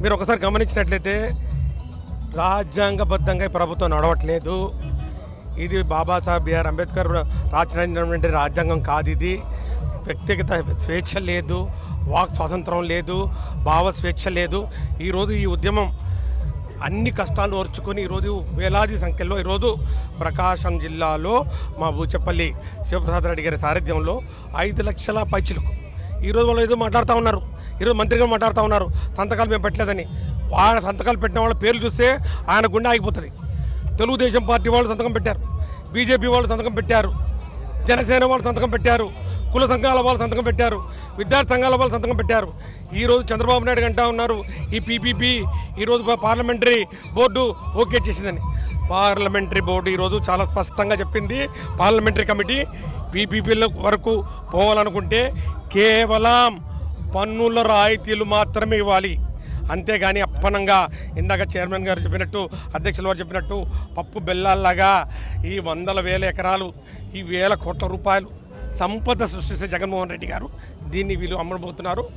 మీరు ఒకసారి గమనించినట్లయితే రాజ్యాంగబద్ధంగా ప్రభుత్వం నడవట్లేదు. ఇది బాబాసాహెబ్ బిఆర్ అంబేద్కర్ రాసినటువంటి రాజ్యాంగం కాదు. ఇది వ్యక్తిగత స్వేచ్ఛ లేదు, వాక్ స్వాతంత్రం లేదు, భావ స్వేచ్ఛ లేదు. ఈరోజు ఈ ఉద్యమం అన్ని కష్టాలు ఓర్చుకొని ఈరోజు వేలాది సంఖ్యలో ఈరోజు ప్రకాశం జిల్లాలో మా బూచపల్లి శివప్రసాద్ రెడ్డి గారి సారథ్యంలో 5 లక్షల పైచిలకు ఈరోజు వాళ్ళు ఏదో మాట్లాడుతూ ఉన్నారు. ఈరోజు మంత్రిగా మాట్లాడుతూ ఉన్నారు సంతకాలు మేము పెట్టలేదని. ఆయన సంతకాలు పెట్టిన వాళ్ళ పేర్లు చూస్తే ఆయన గుండె ఆగిపోతుంది. తెలుగుదేశం పార్టీ వాళ్ళు సంతకం పెట్టారు, బీజేపీ వాళ్ళు సంతకం పెట్టారు, జనసేన వాళ్ళు సంతకం పెట్టారు, కుల సంఘాల వాళ్ళు సంతకం పెట్టారు, విద్యార్థి సంఘాల వాళ్ళు సంతకం పెట్టారు. ఈరోజు చంద్రబాబు నాయుడు అంటా ఉన్నారు ఈ పీపీపీ ఈరోజు పార్లమెంటరీ బోర్డు ఓకే చేసిందని. పార్లమెంటరీ బోర్డు ఈరోజు చాలా స్పష్టంగా చెప్పింది. పార్లమెంటరీ కమిటీ పీపీపీల వరకు పోవాలనుకుంటే కేవలం పన్నుల రాయితీలు మాత్రమే ఇవ్వాలి, అంతేగాని అప్పనంగా ఇందాక చైర్మన్ గారు చెప్పినట్టు, అధ్యక్షుల వారు చెప్పినట్టు పప్పు బెల్లాల్లాగా ఈ 100,000 ఎకరాలు, ఈ 1,000 కోట్ల రూపాయలు సంపద సృష్టిస్తే జగన్మోహన్ రెడ్డి గారు దీన్ని వీళ్ళు అమ్మబోతున్నారు.